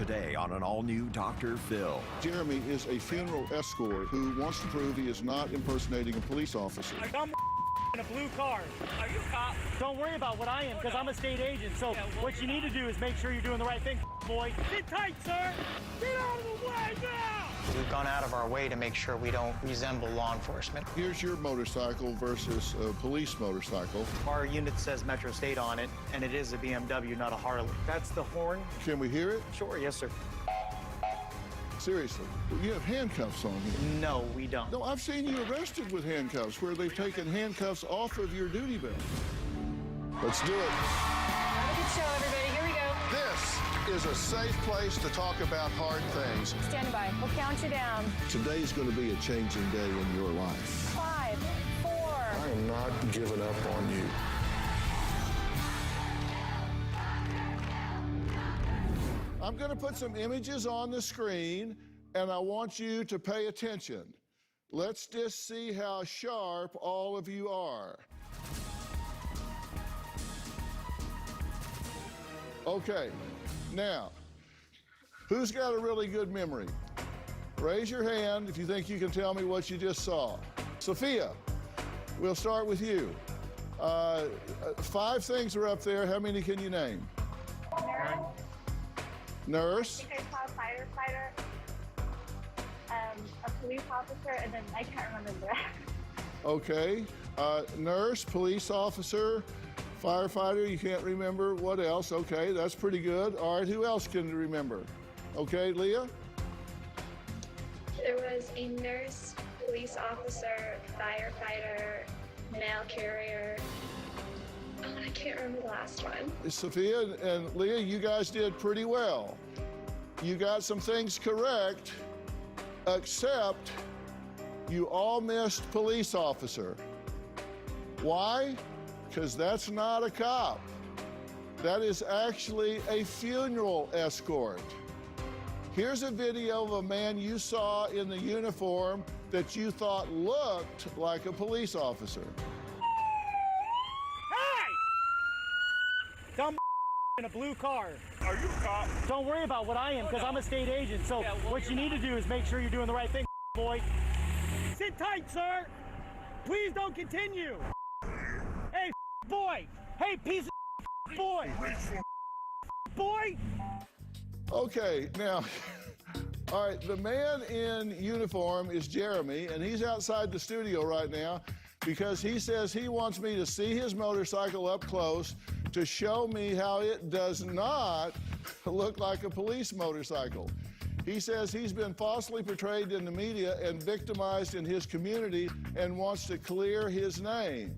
today on an all-new Dr. Phil. Jeremy is a funeral escort who wants to prove he is not impersonating a police officer. I'm in a blue car. Are you a cop? Don't worry about what I am, because I'm a state agent. So what you need to do is make sure you're doing the right thing, boy. Sit tight, sir. Get out of the way now! We've gone out of our way to make sure we don't resemble law enforcement. Here's your motorcycle versus a police motorcycle. Our unit says Metro State on it, and it is a BMW, not a Harley. That's the horn. Can we hear it? Sure, yes, sir. Seriously, you have handcuffs on you. No, we don't. No, I've seen you arrested with handcuffs where they've taken handcuffs off of your duty belt. Let's do it. Have a good show, everybody. Here we go. This is a safe place to talk about hard things. Stand by. We'll count you down. Today's going to be a changing day in your life. 5, 4. I am not giving up on you. I'm going to put some images on the screen, and I want you to pay attention. Let's just see how sharp all of you are. Okay, now, who's got a really good memory? Raise your hand if you think you can tell me what you just saw. Sophia, we'll start with you. 5 things are up there. How many can you name? Nurse. I think I saw a firefighter, a police officer, and then I can't remember the rest. Okay. Nurse, police officer, firefighter, you can't remember. What else? Okay, that's pretty good. All right, who else can remember? Okay, Leah? There was a nurse, police officer, firefighter, mail carrier. Oh, I can't remember the last one. Sophia and Leah, you guys did pretty well. You got some things correct, except you all missed police officer. Why? Because that's not a cop. That is actually a funeral escort. Here's a video of a man you saw in the uniform that you thought looked like a police officer. Dumb in a blue car. Are you a cop? Don't worry about what I am, because I'm a state agent. So what you need to do is make sure you're doing the right thing, boy. Sit tight, sir. Please don't continue. Hey, boy. Hey, piece of boy. Boy. Okay, now, all right, the man in uniform is Jeremy, and he's outside the studio right now because he says he wants me to see his motorcycle up close to show me how it does not look like a police motorcycle. He says he's been falsely portrayed in the media and victimized in his community and wants to clear his name.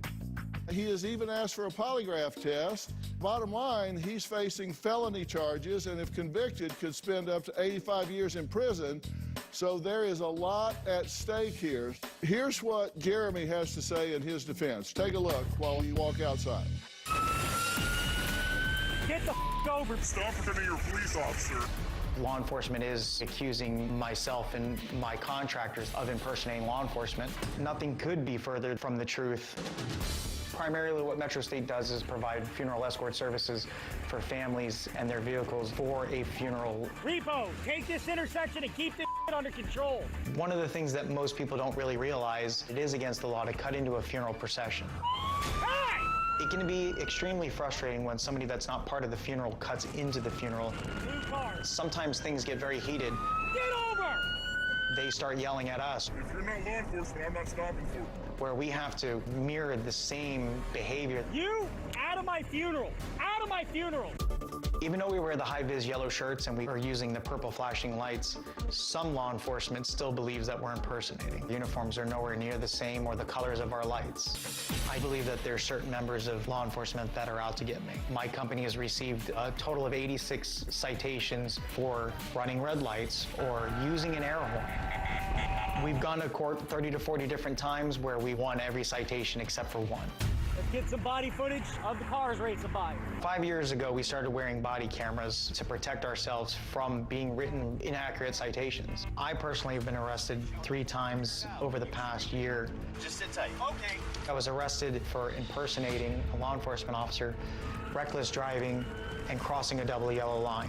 He has even asked for a polygraph test. Bottom line, he's facing felony charges and if convicted could spend up to 85 years in prison. So there is a lot at stake here. Here's what Jeremy has to say in his defense. Take a look while you walk outside. Get the over. Stop pretending you're a police officer. Law enforcement is accusing myself and my contractors of impersonating law enforcement. Nothing could be further from the truth. Primarily what Metro State does is provide funeral escort services for families and their vehicles for a funeral. Repo, take this intersection and keep this under control. One of the things that most people don't really realize, it is against the law to cut into a funeral procession. Hey! It can be extremely frustrating when somebody that's not part of the funeral cuts into the funeral. Blue car. Sometimes things get very heated. Get over! They start yelling at us. If you're not law enforcement, I'm not stopping for you. Where we have to mirror the same behavior. You out of my funeral! Out of my funeral! Even though we wear the high-vis yellow shirts and we are using the purple flashing lights, some law enforcement still believes that we're impersonating. Uniforms are nowhere near the same or the colors of our lights. I believe that there are certain members of law enforcement that are out to get me. My company has received a total of 86 citations for running red lights or using an air horn. We've gone to court 30 to 40 different times where we won every citation except for one. Let's get some body footage of the cars racing by. 5 years ago, we started wearing body cameras to protect ourselves from being written inaccurate citations. I personally have been arrested 3 times over the past year. Just sit tight. Okay. I was arrested for impersonating a law enforcement officer, reckless driving, and crossing a double yellow line.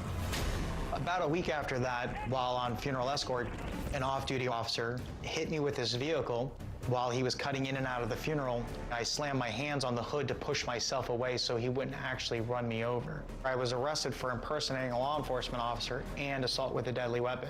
About a week after that, while on funeral escort, an off-duty officer hit me with his vehicle while he was cutting in and out of the funeral. I slammed my hands on the hood to push myself away so he wouldn't actually run me over. I was arrested for impersonating a law enforcement officer and assault with a deadly weapon.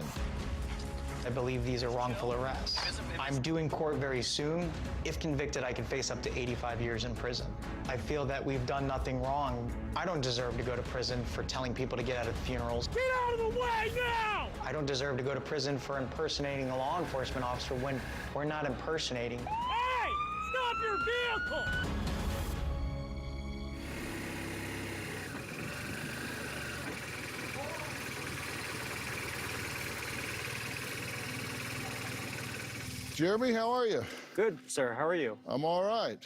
I believe these are wrongful arrests. I'm due in court very soon. If convicted, I could face up to 85 years in prison. I feel that we've done nothing wrong. I don't deserve to go to prison for telling people to get out of funerals. Get out of the way now! I don't deserve to go to prison for impersonating a law enforcement officer when we're not impersonating. Hey! Stop your vehicle! Jeremy, how are you? Good, sir. How are you? I'm all right.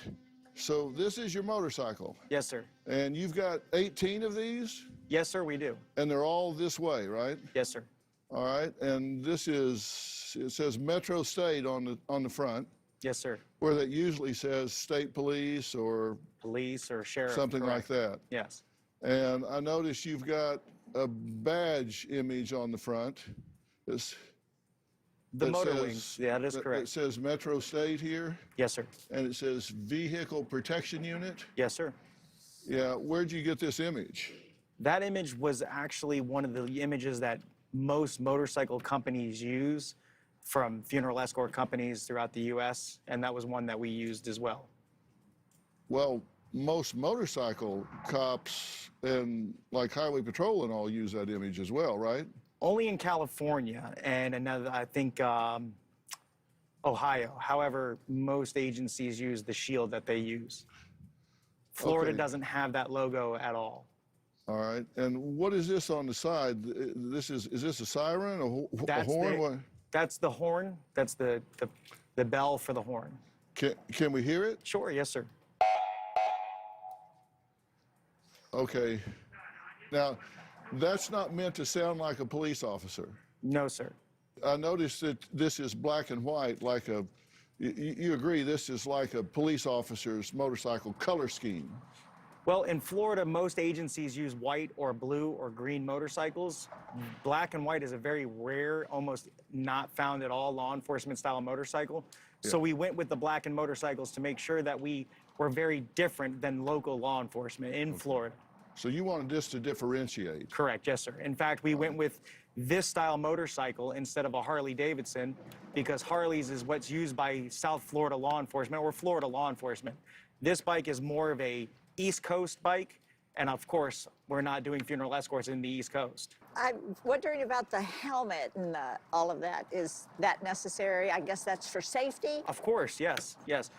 So this is your motorcycle, Yes, sir. and you've got 18 of these, Yes, sir, we do. and they're all this way, right? Yes, sir. All right, and this is, it says Metro State on the front, Yes, sir. where that usually says State Police or Police or sheriff. something like correct. that. Yes. And I noticed you've got a badge image on the front. It's, The that motor says- wings. Yeah, that is It correct. says Metro State here, Yes, sir. and it says Vehicle Protection Unit. Yes, sir. Yeah, where'd you get this image? That image was actually one of the images that most motorcycle companies use from funeral escort companies throughout the U.S., and that was one that we used as well. Well, most motorcycle cops and like highway patrol and all use that image as well, right? Only in California and another, I think, Ohio. However, most agencies use the shield that they use. Florida Okay. doesn't have that logo at all. All right. And what is this on the side? This is this a siren, a That's horn? What? That's the horn. That's the bell for the horn. Can we hear it? Sure, yes, sir. Okay. Now, that's not meant to sound like a police officer. No, sir. I noticed that this is black and white, like a. You agree this is like a police officer's motorcycle color scheme? Well, in Florida, most agencies use white or blue or green motorcycles. Black and white is a very rare, almost not found at all, law enforcement style motorcycle. So we went with the black and motorcycles to make sure that we were very different than local law enforcement in Florida. So you wanted this to differentiate? Correct, yes, sir. In fact, we went with this style motorcycle instead of a Harley Davidson because Harleys is what's used by South Florida law enforcement or Florida law enforcement. This bike is more of a East Coast bike, and of course, we're not doing funeral escorts in the East Coast. I'm wondering about the helmet and all of that. Is that necessary? I guess that's for safety. Of course, yes, yes.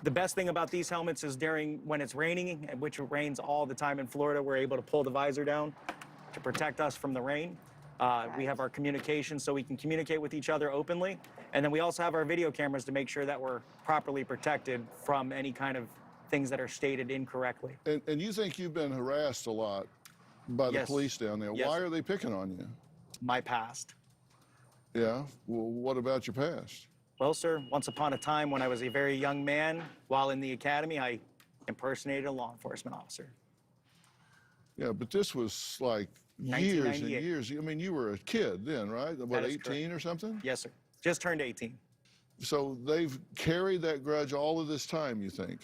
The best thing about these helmets is when it's raining, which it rains all the time in Florida, we're able to pull the visor down to protect us from the rain. We have our communication so we can communicate with each other openly. And then we also have our video cameras to make sure that we're properly protected from any kind of things that are stated incorrectly. And you think you've been harassed a lot by the Yes. police down there. Yes. Why are they picking on you? My past. Yeah, well, what about your past? Well, sir, once upon a time when I was a very young man, while in the academy, I impersonated a law enforcement officer. Yeah, but this was like years and 1998. years. I mean, you were a kid then, right? What, That is 18 or something? Yes, sir. Just turned 18. So they've carried that grudge all of this time, you think?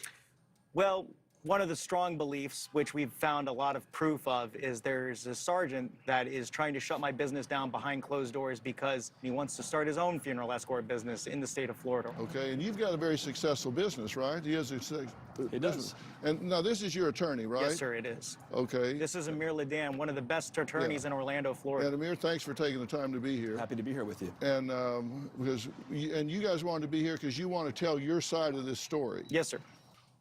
Well, one of the strong beliefs, which we've found a lot of proof of, is there's a sergeant that is trying to shut my business down behind closed doors because he wants to start his own funeral escort business in the state of Florida. Okay, and you've got a very successful business, right? He has a He business. And now this is your attorney, right? Yes, sir, it is. Okay. This is Amir Ladan, one of the best attorneys in Orlando, Florida. And Amir, thanks for taking the time to be here. Happy to be here with you. And you guys wanted to be here because you want to tell your side of this story. Yes, sir.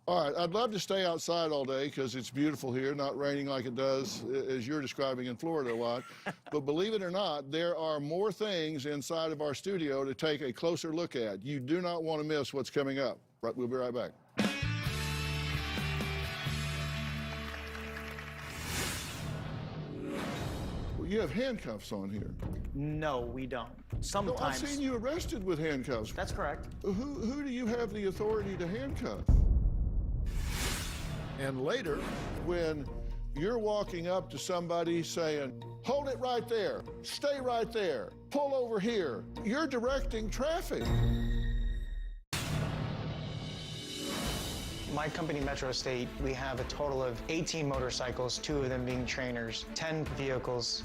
All right, I'd love to stay outside all day because it's beautiful here, not raining like it does, as you're describing in Florida a lot. But believe it or not, there are more things inside of our studio to take a closer look at. You do not want to miss what's coming up. Right, we'll be right back. Well, you have handcuffs on here. No, we don't. No, Sometimes. I've seen you arrested with handcuffs. That's correct. Who do you have the authority to handcuff? And later, when you're walking up to somebody saying, Hold it right there. Stay right there. Pull over here. You're directing traffic. My company, Metro State, we have a total of 18 motorcycles, 2 of them being trainers, 10 vehicles.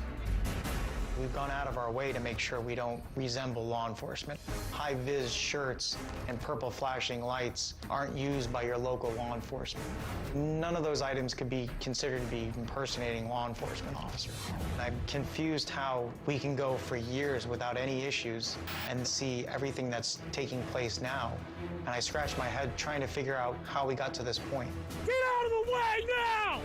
We've gone out of our way to make sure we don't resemble law enforcement. High-vis shirts and purple flashing lights aren't used by your local law enforcement. None of those items could be considered to be impersonating law enforcement officers. I'm confused how we can go for years without any issues and see everything that's taking place now. And I scratch my head trying to figure out how we got to this point. Get out of the way now!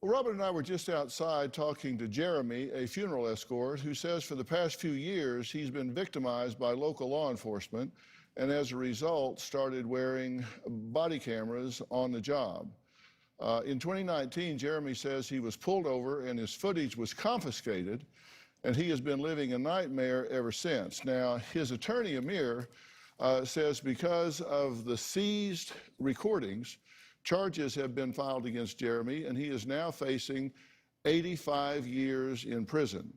Well, Robert and I were just outside talking to Jeremy, a funeral escort, who says for the past few years he's been victimized by local law enforcement and as a result started wearing body cameras on the job. In 2019, Jeremy says he was pulled over and his footage was confiscated, and he has been living a nightmare ever since. Now, his attorney, Amir, says because of the seized recordings, charges have been filed against Jeremy, and he is now facing 85 years in prison.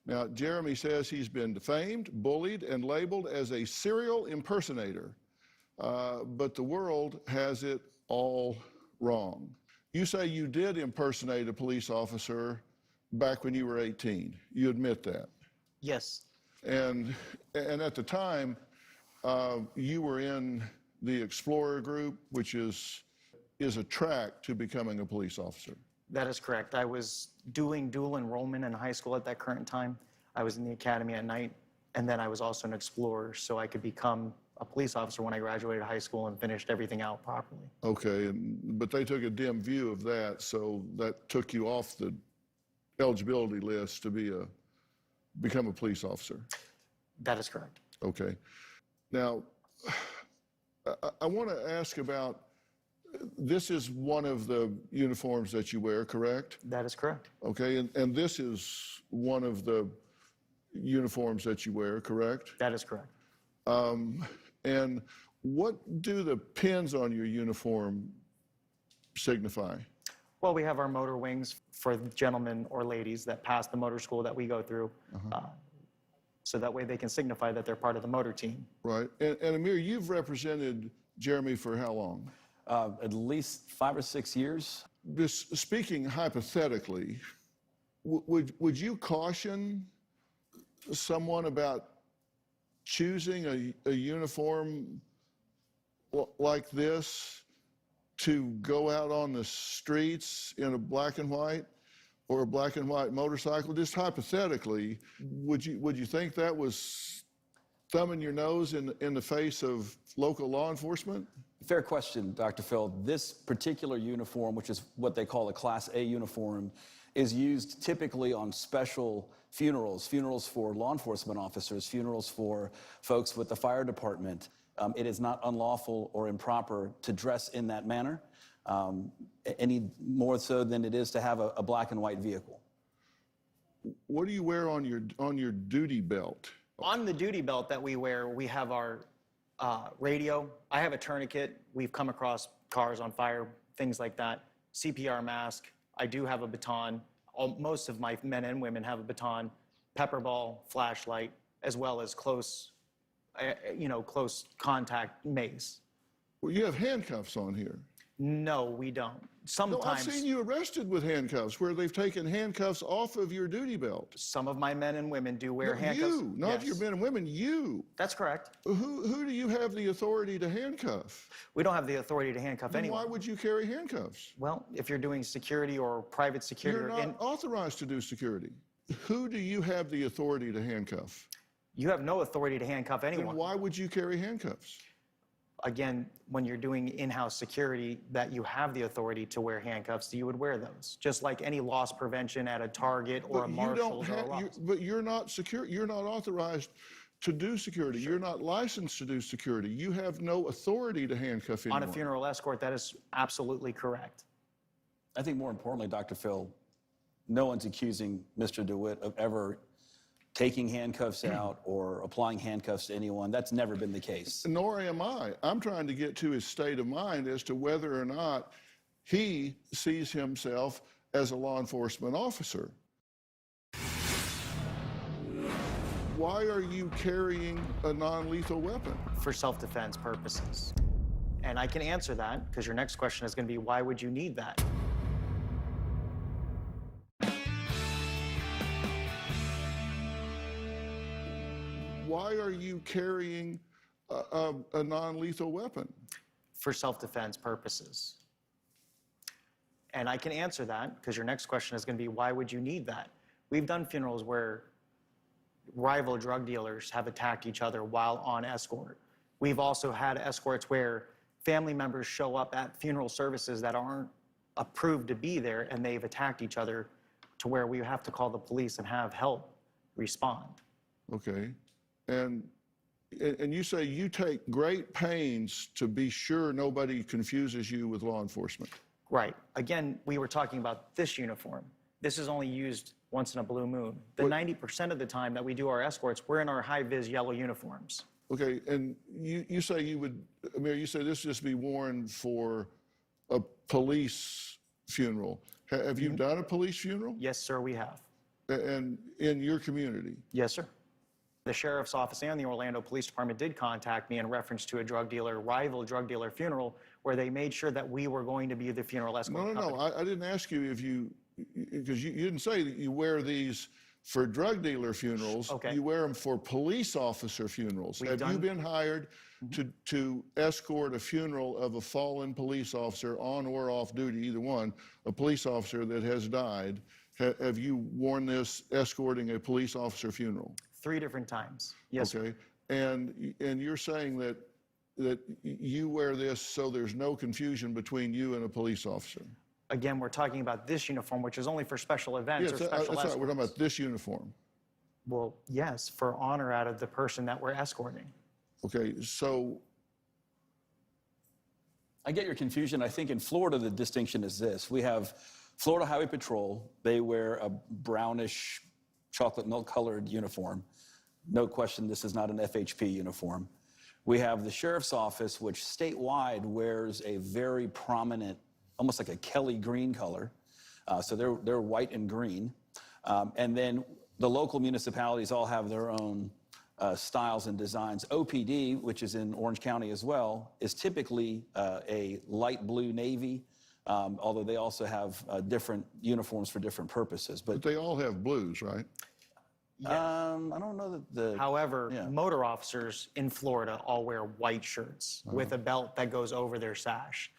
Now, Jeremy says he's been defamed, bullied, and labeled as a serial impersonator, but the world has it all wrong. You say you did impersonate a police officer back when you were 18. You admit that? Yes. And at the time, you were in the Explorer group, which is a track to becoming a police officer. That is correct. I was doing dual enrollment in high school at that current time. I was in the academy at night, and then I was also an explorer, so I could become a police officer when I graduated high school and finished everything out properly. Okay, but they took a dim view of that, so that took you off the eligibility list to become a police officer. That is correct. Okay. Now, I want to ask about, this is one of the uniforms that you wear, correct? That is correct. Okay, and this is one of the uniforms that you wear, correct? That is correct. And what do the pins on your uniform signify? Well, we have our motor wings for gentlemen or ladies that pass the motor school that we go through. So that way they can signify that they're part of the motor team. Right. And Amir, you've represented Jeremy for how long? At least 5 or 6 years. Just speaking hypothetically, would you caution someone about choosing a uniform like this to go out on the streets in a black and white or a black and white motorcycle? Just hypothetically, would you think that was thumbing your nose in the face of local law enforcement? Fair question, Dr. Phil. This particular uniform, which is what they call a Class A uniform, is used typically on special funerals, funerals for law enforcement officers, funerals for folks with the fire department. It is not unlawful or improper to dress in that manner, any more so than it is to have a black and white vehicle. What do you wear on your duty belt? On the duty belt that we wear, we have our radio. I have a tourniquet. We've come across cars on fire, things like that. CPR mask. I do have a baton. Most of my men and women have a baton, pepper ball, flashlight, as well as close contact mace. Well, you have handcuffs on here. No, we don't. Sometimes. No, I've seen you arrested with handcuffs, where they've taken handcuffs off of your duty belt. Some of my men and women do wear handcuffs. You, not your men and women, you. That's correct. Who do you have the authority to handcuff? We don't have the authority to handcuff anyone. Why would you carry handcuffs? Well, if you're doing security or private security. You're not authorized to do security. Who do you have the authority to handcuff? You have no authority to handcuff anyone. Then why would you carry handcuffs? Again, when you're doing in-house security, that you have the authority to wear handcuffs, you would wear those. Just like any loss prevention at a Target or a Marshall's or a Ross. But you're not secure. You're not authorized to do security. Sure. You're not licensed to do security. You have no authority to handcuff anyone. On a funeral escort, that is absolutely correct. I think more importantly, Dr. Phil, no one's accusing Mr. DeWitt of ever taking handcuffs out or applying handcuffs to anyone. That's never been the case. Nor am I. I'm trying to get to his state of mind as to whether or not he sees himself as a law enforcement officer. Why are you carrying a non-lethal weapon? For self-defense purposes. And I can answer that because your next question is going to be, why would you need that? Why are you carrying a non-lethal weapon? For self-defense purposes. And I can answer that because your next question is going to be, why would you need that? We've done funerals where rival drug dealers have attacked each other while on escort. We've also had escorts where family members show up at funeral services that aren't approved to be there, and they've attacked each other to where we have to call the police and have help respond. Okay. And you say you take great pains to be sure nobody confuses you with law enforcement. Right. Again, we were talking about this uniform. This is only used once in a blue moon. The 90% of the time that we do our escorts, we're in our high-vis yellow uniforms. Okay, and you say you would, Amir, you say this just be worn for a police funeral. Have you done a police funeral? Yes, sir, we have. And in your community? Yes, sir. The sheriff's office and the Orlando Police Department did contact me in reference to a rival drug dealer funeral, where they made sure that we were going to be the funeral escort company. No, I didn't ask you if you, because you didn't say that you wear these for drug dealer funerals. Okay. You wear them for police officer funerals. Have you been hired to escort a funeral of a fallen police officer on or off duty, either one, a police officer that has died? Have you worn this escorting a police officer funeral? 3 different times. Yes, okay. sir. And you're saying that you wear this so there's no confusion between you and a police officer? Again, we're talking about this uniform, which is only for special events or special escorts. Right. We're talking about this uniform. Well, yes, for honor out of the person that we're escorting. Okay, so I get your confusion. I think in Florida, the distinction is this. We have Florida Highway Patrol. They wear a brownish, chocolate milk-colored uniform. No question, this is not an FHP uniform. We have the Sheriff's Office, which statewide wears a very prominent, almost like a Kelly green color. So they're white and green. And then the local municipalities all have their own styles and designs. OPD, which is in Orange County as well, is typically a light blue navy, although they also have different uniforms for different purposes. But they all have blues, right? Yes. I don't know that the... However, motor officers in Florida all wear white shirts with a belt that goes over their sash.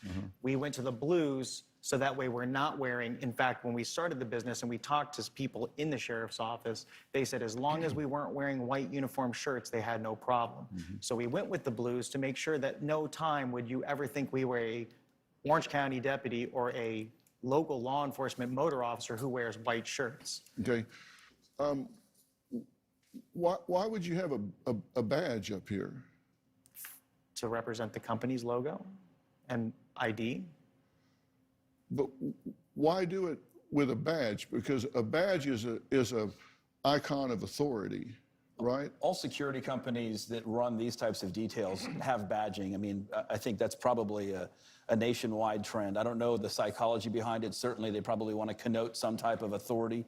We went to the blues so that way we're not wearing, in fact, when we started the business and we talked to people in the sheriff's office, they said as long as we weren't wearing white uniform shirts, they had no problem. So we went with the blues to make sure that no time would you ever think we were a Orange County deputy or a local law enforcement motor officer who wears white shirts. Okay. Why would you have a badge up here? To represent the company's logo and ID. But why do it with a badge? Because a badge is a icon of authority, right? All security companies that run these types of details have badging. I mean, I think that's probably a nationwide trend. I don't know the psychology behind it. Certainly, they probably want to connote some type of authority.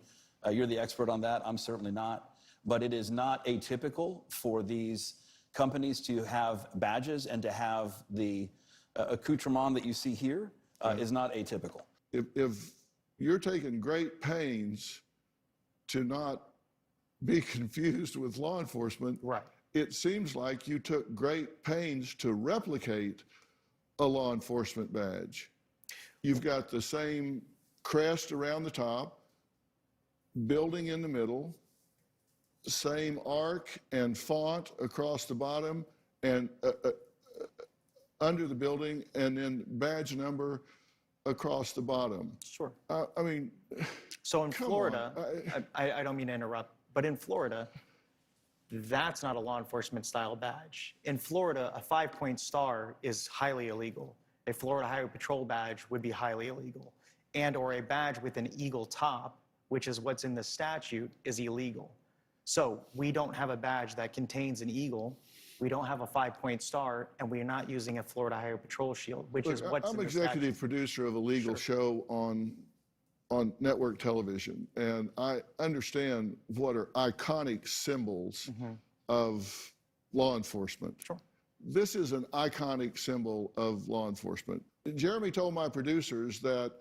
You're the expert on that. I'm certainly not. But it is not atypical for these companies to have badges, and to have the accoutrement that you see here is not atypical. If you're taking great pains to not be confused with law enforcement, right, it seems like you took great pains to replicate a law enforcement badge. You've got the same crest around the top, building in the middle, same arc and font across the bottom and under the building, and then badge number across the bottom. Sure. I mean, so in Florida, I don't mean to interrupt, but in Florida, that's not a law enforcement style badge. In Florida, a 5-point star is highly illegal. A Florida Highway Patrol badge would be highly illegal. And or a badge with an eagle top, which is what's in the statute, is illegal. So we don't have a badge that contains an eagle. We don't have a 5-point star, and we're not using a Florida Highway Patrol shield, which is what's in the statute. I'm executive producer of a legal show on on network television, and I understand what are iconic symbols of law enforcement. Sure. This is an iconic symbol of law enforcement. Jeremy told my producers that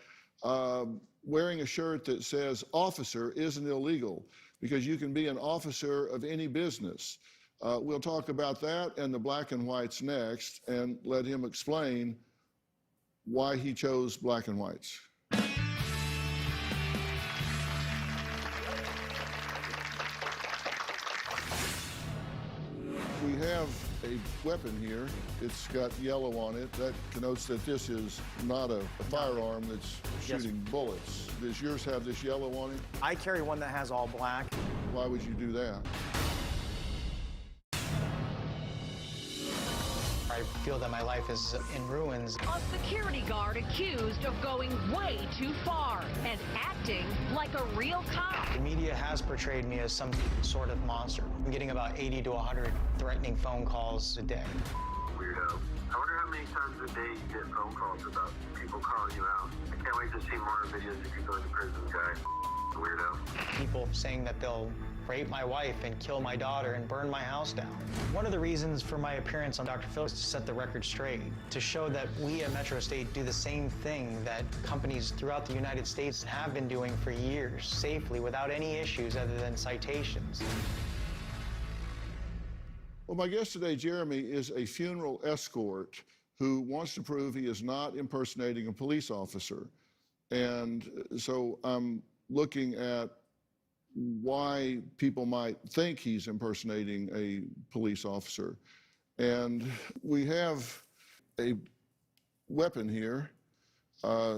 wearing a shirt that says officer isn't illegal because you can be an officer of any business. We'll talk about that and the black and whites next and let him explain why he chose black and whites. We have a weapon here. It's got yellow on it. That connotes that this is not a firearm that's shooting bullets. Does yours have this yellow on it? I carry one that has all black. Why would you do that? I feel that my life is in ruins. A security guard accused of going way too far and acting like a real cop. The media has portrayed me as some sort of monster. I'm getting about 80 to 100 threatening phone calls a day. Weirdo. I wonder how many times a day you get phone calls about people calling you out. I can't wait to see more videos of you going to prison, guy. Weirdo. People saying that they'll rape my wife and kill my daughter and burn my house down. One of the reasons for my appearance on Dr. Phil is to set the record straight, to show that we at Metro State do the same thing that companies throughout the United States have been doing for years, safely, without any issues other than citations. Well, my guest today, Jeremy, is a funeral escort who wants to prove he is not impersonating a police officer. And so I'm looking at why people might think he's impersonating a police officer. And we have a weapon here.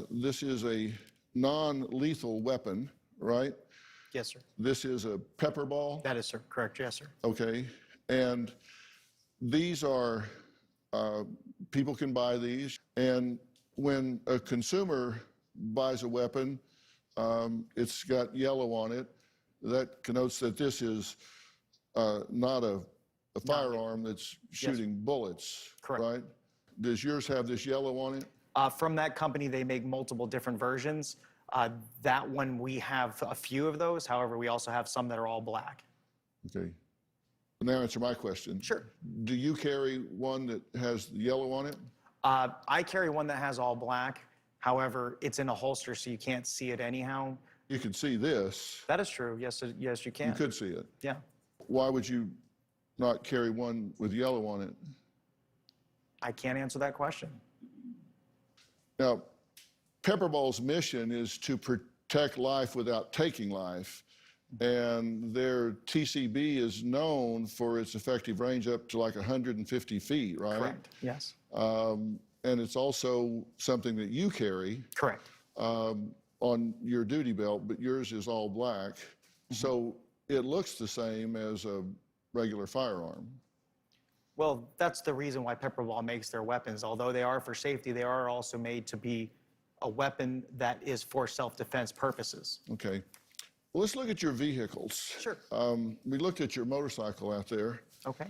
This is a non-lethal weapon, right? Yes, sir. This is a pepper ball? That is, sir. Correct. Yes, sir. Okay. And these are, people can buy these. And when a consumer buys a weapon, it's got yellow on it. That connotes that this is not a firearm that's shooting bullets, Correct. right? Does yours have this yellow on it? From that company, they make multiple different versions. That one, we have a few of those. However, we also have some that are all black. Okay. Now answer my question. Sure. Do you carry one that has yellow on it? I carry one that has all black. However, it's in a holster, so you can't see it anyhow. You can see this. That is true. Yes, yes, you can. You could see it. Yeah. Why would you not carry one with yellow on it? I can't answer that question. Now, Pepperball's mission is to protect life without taking life. And their TCB is known for its effective range up to like 150 feet, right? Correct. Yes. And it's also something that you carry. Correct. On your duty belt, but yours is all black. So it looks the same as a regular firearm. Well, that's the reason why Pepperball makes their weapons. Although they are for safety, they are also made to be a weapon that is for self-defense purposes. Okay. Well, let's look at your vehicles. Sure. We looked at your motorcycle out there. Okay.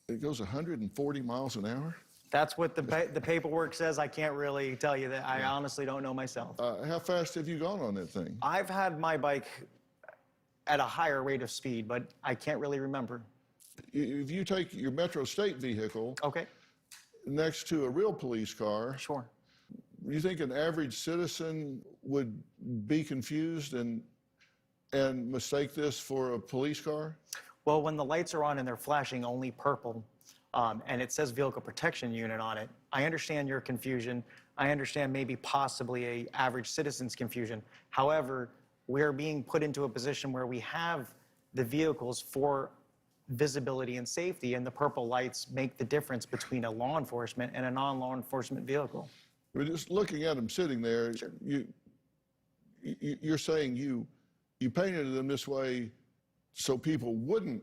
It goes 140 miles an hour? That's what the paperwork says. I can't really tell you that. I honestly don't know myself. How fast have you gone on that thing? I've had my bike at a higher rate of speed, but I can't really remember. If you take your Metro State vehicle Okay. next to a real police car, Sure. you think an average citizen would be confused and mistake this for a police car? Well, when the lights are on and they're flashing only purple, and it says vehicle protection unit on it, I understand your confusion. I understand maybe possibly a average citizen's confusion. However, we're being put into a position where we have the vehicles for visibility and safety, and the purple lights make the difference between a law enforcement and a non-law enforcement vehicle. We're just looking at them sitting there. Sure. You're saying you painted them this way so people wouldn't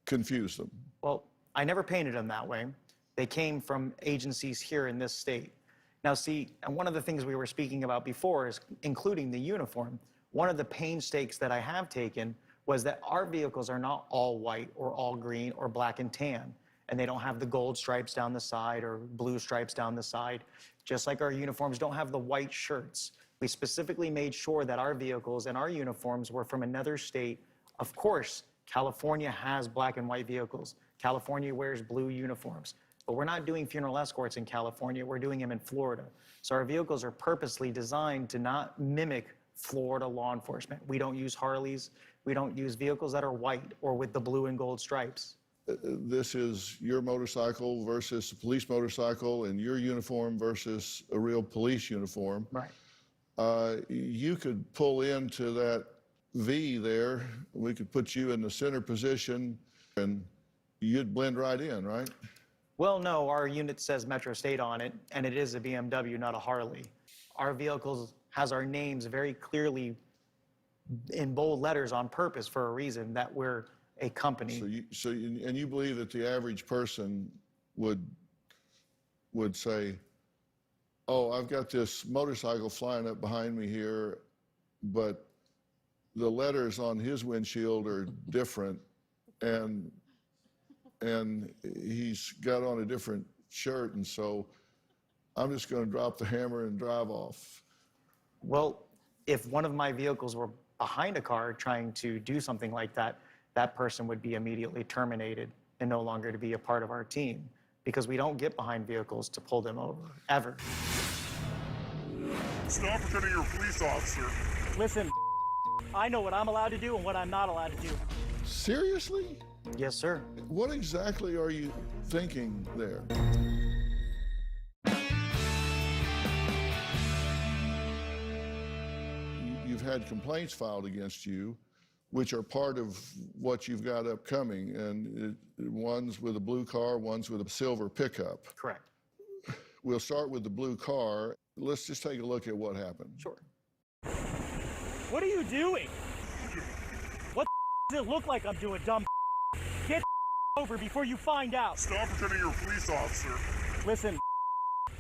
confuse them. Well, I never painted them that way. They came from agencies here in this state. Now see, and one of the things we were speaking about before is including the uniform. One of the painstakes that I have taken was that our vehicles are not all white or all green or black and tan, and they don't have the gold stripes down the side or blue stripes down the side, just like our uniforms don't have the white shirts. We specifically made sure that our vehicles and our uniforms were from another state. Of course, California has black and white vehicles. California wears blue uniforms. But we're not doing funeral escorts in California, we're doing them in Florida. So our vehicles are purposely designed to not mimic Florida law enforcement. We don't use Harleys, we don't use vehicles that are white or with the blue and gold stripes. This is your motorcycle versus a police motorcycle, and your uniform versus a real police uniform. Right. You could pull into that V there, we could put you in the center position, and you'd blend right in, right? Well, no, our unit says Metro State on it, and it is a BMW, not a Harley. Our vehicles has our names very clearly in bold letters on purpose for a reason, that we're a company. And you believe that the average person would say, oh, I've got this motorcycle flying up behind me here, but the letters on his windshield are different, and he's got on a different shirt, and so I'm just going to drop the hammer and drive off. Well, if one of my vehicles were behind a car trying to do something like that, that person would be immediately terminated and no longer to be a part of our team, because we don't get behind vehicles to pull them over, ever. Stop pretending you're a police officer. Listen, I know what I'm allowed to do and what I'm not allowed to do. Seriously? Yes, sir. What exactly are you thinking there? You've had complaints filed against you, which are part of what you've got upcoming, and one's with a blue car, one's with a silver pickup. Correct. We'll start with the blue car. Let's just take a look at what happened. Sure. What are you doing? What does it look like I'm doing, dumb? Get over before you find out. Stop pretending you're a police officer. Listen,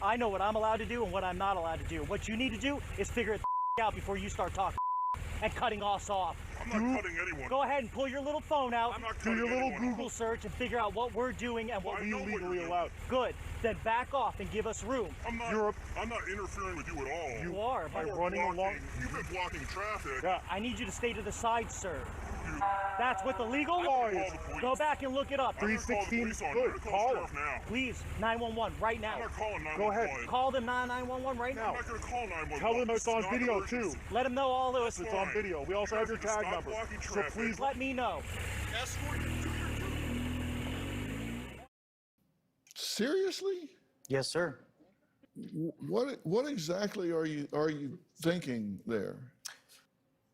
I know what I'm allowed to do and what I'm not allowed to do. What you need to do is figure it out before you start talking and cutting us off. I'm not cutting anyone. Go ahead and pull your little phone out, I'm not do your little anyone. Google search, and figure out what we're doing and what we legally do. allowed. Good. Then back off and give us room. I'm not interfering with you at all. You are by running along. You've been blocking traffic. Yeah. I need you to stay to the side, sir. That's what the legal law is. Go back and look it up. 316. Good. Call them now. Please, 911 right now. I'm not calling 911. Go ahead. Call them 911 right now. I'm not going to call 911. Tell them it's on video too. Let them know all this. It's on video. We also have your tag number. So please let me know. Escort you to your Seriously? Yes, sir. What exactly are you thinking there?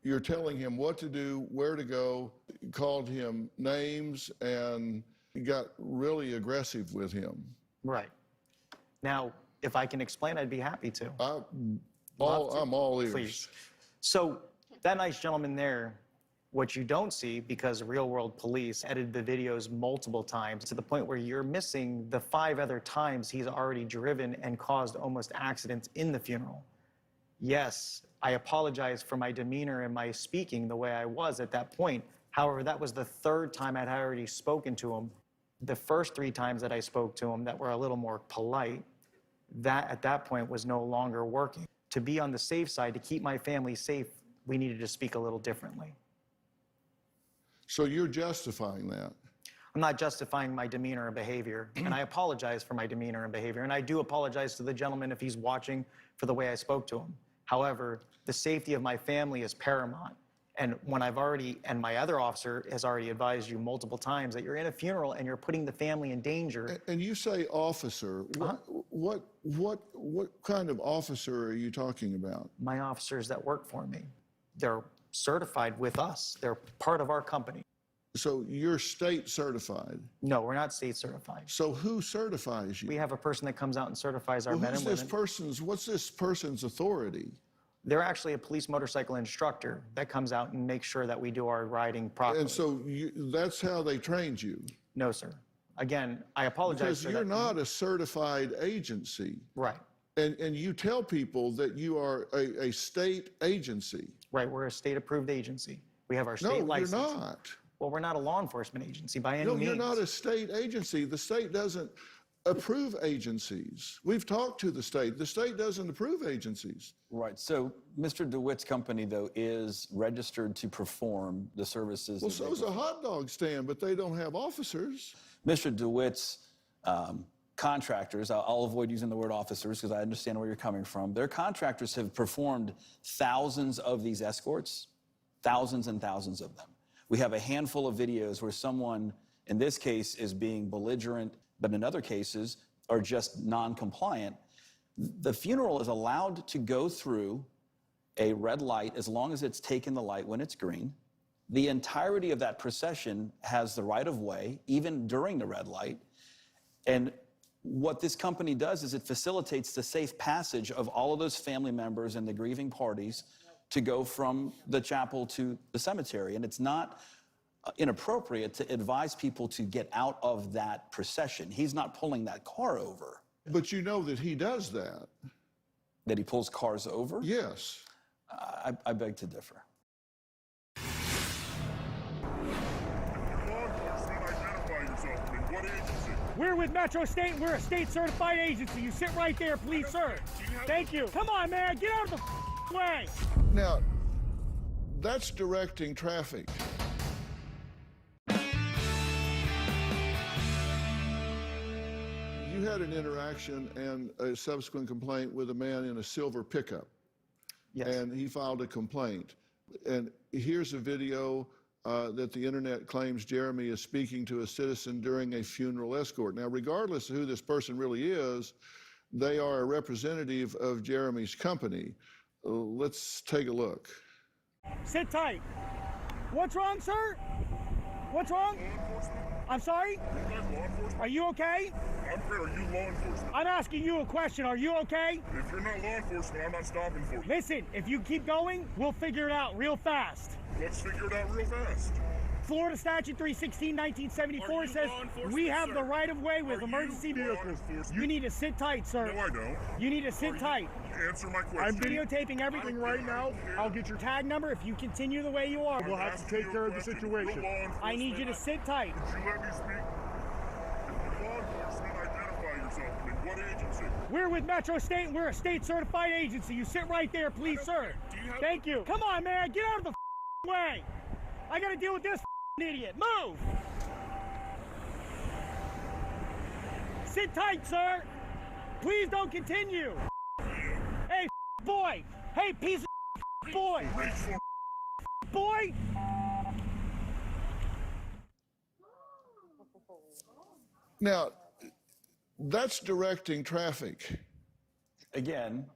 You're telling him what to do, where to go, called him names, and got really aggressive with him. Right. Now, if I can explain, I'd be happy to. I'm all ears. Please. So that nice gentleman there, what you don't see, because Real World Police edited the videos multiple times to the point where you're missing the 5 other times he's already driven and caused almost accidents in the funeral. Yes, I apologize for my demeanor and my speaking the way I was at that point. However, that was the 3rd time I'd already spoken to him. The first 3 times that I spoke to him that were a little more polite, that at that point was no longer working. To be on the safe side, to keep my family safe, we needed to speak a little differently. So you're justifying that? I'm not justifying my demeanor and behavior, and I apologize for my demeanor and behavior, and I do apologize to the gentleman if he's watching for the way I spoke to him. However, the safety of my family is paramount. And when and my other officer has already advised you multiple times that you're in a funeral and you're putting the family in danger. And you say officer, what kind of officer are you talking about? My officers that work for me. They're certified with us. They're part of our company. So you're state certified? No, we're not state certified. So who certifies you? We have a person that comes out and certifies our men and women. What's this person's authority? They're actually a police motorcycle instructor that comes out and makes sure that we do our riding properly. And so that's how they trained you? No, sir. Again, I apologize because you're not a certified agency. Right. And you tell people that you are a state agency. Right, we're a state-approved agency. We have our state license. No, you're not. Well, we're not a law enforcement agency by any means. No, you're not a state agency. The state doesn't approve agencies. We've talked to the state. The state doesn't approve agencies. Right. So Mr. DeWitt's company, though, is registered to perform the services. Well, so is a hot dog stand, but they don't have officers. Mr. DeWitt's contractors, I'll avoid using the word officers because I understand where you're coming from. Their contractors have performed thousands of these escorts, thousands and thousands of them. We have a handful of videos where someone, in this case, is being belligerent, but in other cases are just non-compliant. The funeral is allowed to go through a red light as long as it's taken the light when it's green. The entirety of that procession has the right of way, even during the red light. And what this company does is it facilitates the safe passage of all of those family members and the grieving parties to go from the chapel to the cemetery. And it's not inappropriate to advise people to get out of that procession. He's not pulling that car over. But you know that he does that. That he pulls cars over? Yes. I beg to differ. We're with Metro State. We're a state-certified agency. You sit right there, please, sir. Thank you. Come on, man. Get out of the way. Now, that's directing traffic. You had an interaction and a subsequent complaint with a man in a silver pickup. Yes. And he filed a complaint. And here's a video that the internet claims Jeremy is speaking to a citizen during a funeral escort. Now, regardless of who this person really is, they are a representative of Jeremy's company. Let's take a look. Sit tight. What's wrong, sir? What's wrong? I'm sorry? Are you okay? I'm great. Are you law enforcement? I'm asking you a question. Are you okay? If you're not law enforcement, I'm not stopping for you. Listen, if you keep going, we'll figure it out real fast. Let's figure it out real fast. Florida Statute 316, 1974 says we have the right of way with emergency vehicles. You need to sit tight, sir. No, I don't. You need to sit tight. Answer my question. I'm videotaping everything right now. I'll get your tag number if you continue the way you are. We'll have to take care of the situation. I need you to sit tight. Did you let me speak? If you're law enforcement, identify yourself. In what agency? We're with Metro State. We're a state-certified agency. You sit right there, please, sir. Thank you. Come on, man. Get out of the way. I got to deal with this idiot. Move. Sit tight, sir. Please don't continue. Hey, boy. Hey, piece of boy. Boy. Now, that's directing traffic. Again,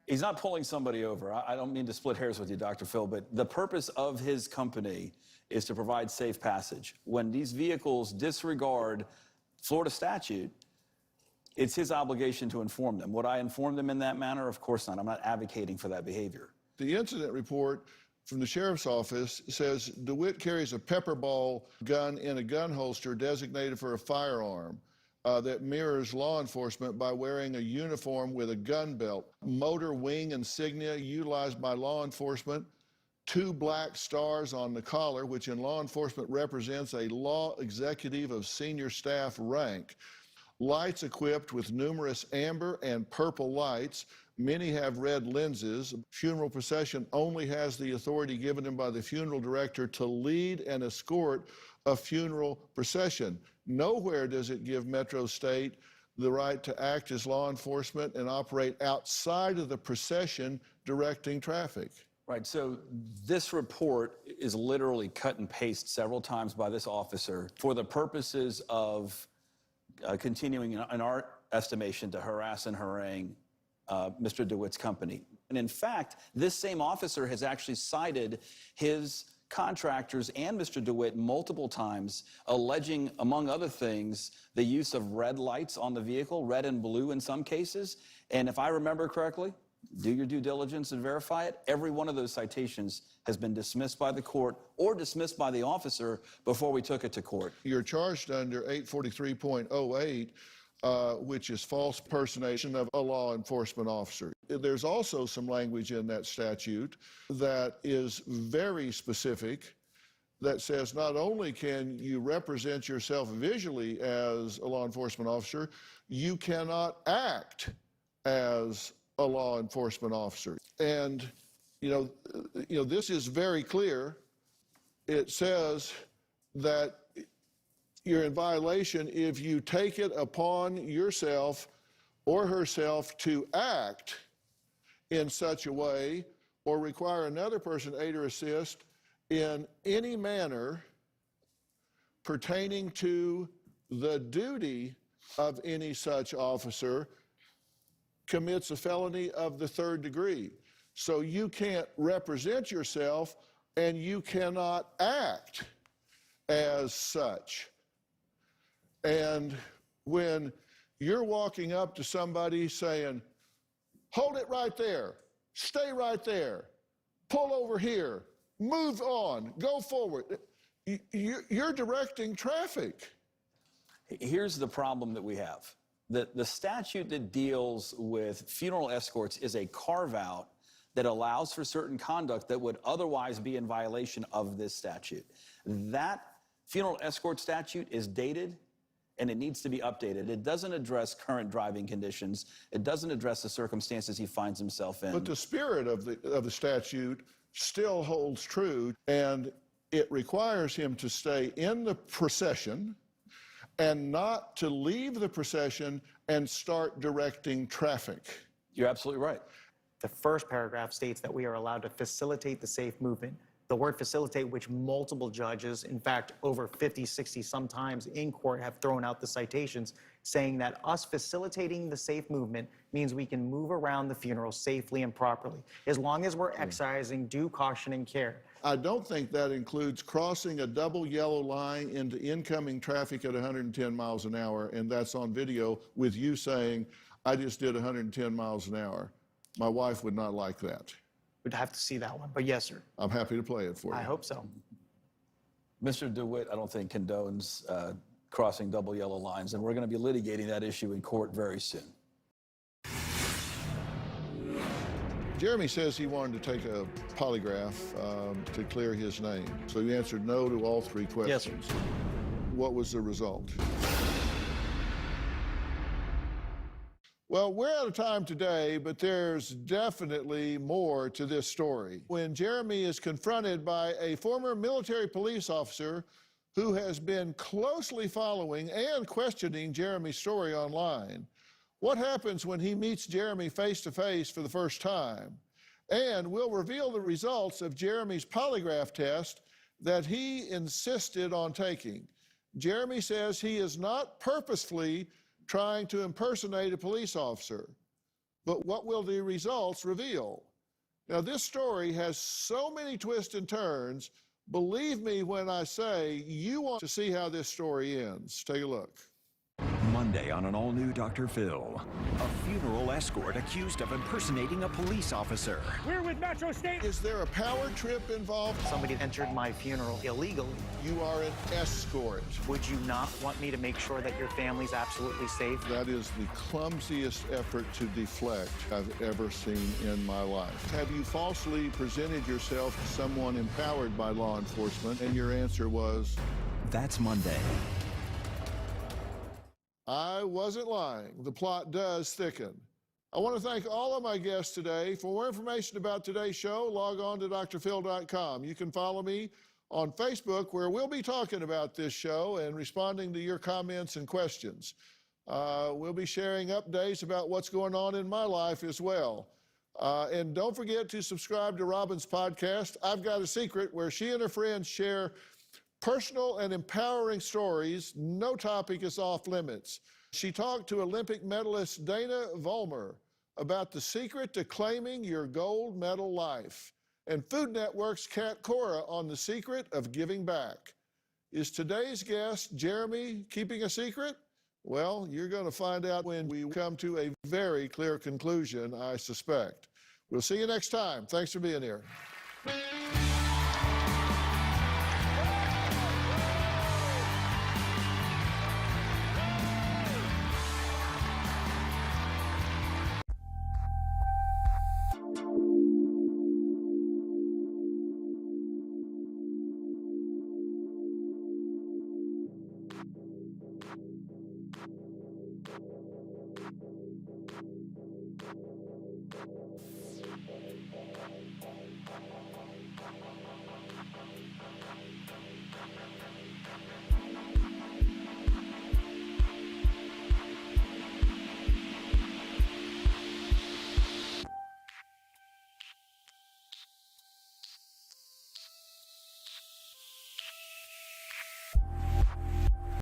he's not pulling somebody over. I don't mean to split hairs with you, Dr. Phil, but the purpose of his company is to provide safe passage. When these vehicles disregard Florida statute, it's his obligation to inform them. Would I inform them in that manner? Of course not. I'm not advocating for that behavior. The incident report from the sheriff's office says DeWitt carries a pepper ball gun in a gun holster designated for a firearm that mirrors law enforcement by wearing a uniform with a gun belt, motor wing insignia utilized by law enforcement, 2 black stars on the collar, which in law enforcement represents a law executive of senior staff rank, lights equipped with numerous amber and purple lights. Many have red lenses. Funeral procession only has the authority given him by the funeral director to lead and escort a funeral procession. Nowhere does it give Metro State the right to act as law enforcement and operate outside of the procession directing traffic. Right, so this report is literally cut and paste several times by this officer for the purposes of continuing, in our estimation, to harass and harangue Mr. DeWitt's company. And in fact, this same officer has actually cited his contractors and Mr. DeWitt multiple times, alleging, among other things, the use of red lights on the vehicle, red and blue in some cases. And if I remember correctly, do your due diligence and verify it, every one of those citations has been dismissed by the court or dismissed by the officer before we took it to court. You're charged under 843.08, which is false impersonation of a law enforcement officer. There's also some language in that statute that is very specific that says not only can you represent yourself visually as a law enforcement officer, you cannot act as a law enforcement officer. And, this is very clear. It says that you're in violation if you take it upon yourself or herself to act in such a way or require another person aid or assist in any manner pertaining to the duty of any such officer commits a felony of the 3rd degree. So you can't represent yourself and you cannot act as such. And when you're walking up to somebody saying, hold it right there, stay right there, pull over here, move on, go forward, you're directing traffic. Here's the problem that we have. The statute that deals with funeral escorts is a carve-out that allows for certain conduct that would otherwise be in violation of this statute. That funeral escort statute is dated and it needs to be updated. It doesn't address current driving conditions. It doesn't address the circumstances he finds himself in. But the spirit of the statute still holds true, and it requires him to stay in the procession and not to leave the procession and start directing traffic. You're absolutely right. The first paragraph states that we are allowed to facilitate the safe movement. The word facilitate, which multiple judges, in fact, over 50, 60 sometimes in court have thrown out the citations, saying that us facilitating the safe movement means we can move around the funeral safely and properly, as long as we're exercising due caution and care. I don't think that includes crossing a double yellow line into incoming traffic at 110 miles an hour, and that's on video with you saying, I just did 110 miles an hour. My wife would not like that. We'd have to see that one, but yes, sir. I'm happy to play it for you. I hope so. Mr. DeWitt, I don't think condones crossing double yellow lines, and we're going to be litigating that issue in court very soon. Jeremy says he wanted to take a polygraph to clear his name. So he answered no to all 3 questions. Yes, sir. What was the result? Well, we're out of time today, but there's definitely more to this story. When Jeremy is confronted by a former military police officer who has been closely following and questioning Jeremy's story online, what happens when he meets Jeremy face-to-face for the first time? And we'll reveal the results of Jeremy's polygraph test that he insisted on taking. Jeremy says he is not purposefully trying to impersonate a police officer. But what will the results reveal? Now, this story has so many twists and turns. Believe me when I say you want to see how this story ends. Take a look. Monday on an all-new Dr. Phil. A funeral escort accused of impersonating a police officer. We're with Metro State. Is there a power trip involved? Somebody entered my funeral illegally. You are an escort. Would you not want me to make sure that your family's absolutely safe? That is the clumsiest effort to deflect I've ever seen in my life. Have you falsely presented yourself to someone empowered by law enforcement? And your answer was? That's Monday. I wasn't lying. The plot does thicken. I want to thank all of my guests today. For more information about today's show, log on to drphil.com. You can follow me on Facebook, where we'll be talking about this show and responding to your comments and questions. We'll be sharing updates about what's going on in my life as well. And don't forget to subscribe to Robin's podcast, I've Got a Secret, where she and her friends share personal and empowering stories. No topic is off limits. She talked to Olympic medalist Dana Vollmer about the secret to claiming your gold medal life, and Food Network's Kat Cora on the secret of giving back. Is today's guest, Jeremy, keeping a secret? Well, you're going to find out when we come to a very clear conclusion, I suspect. We'll see you next time. Thanks for being here.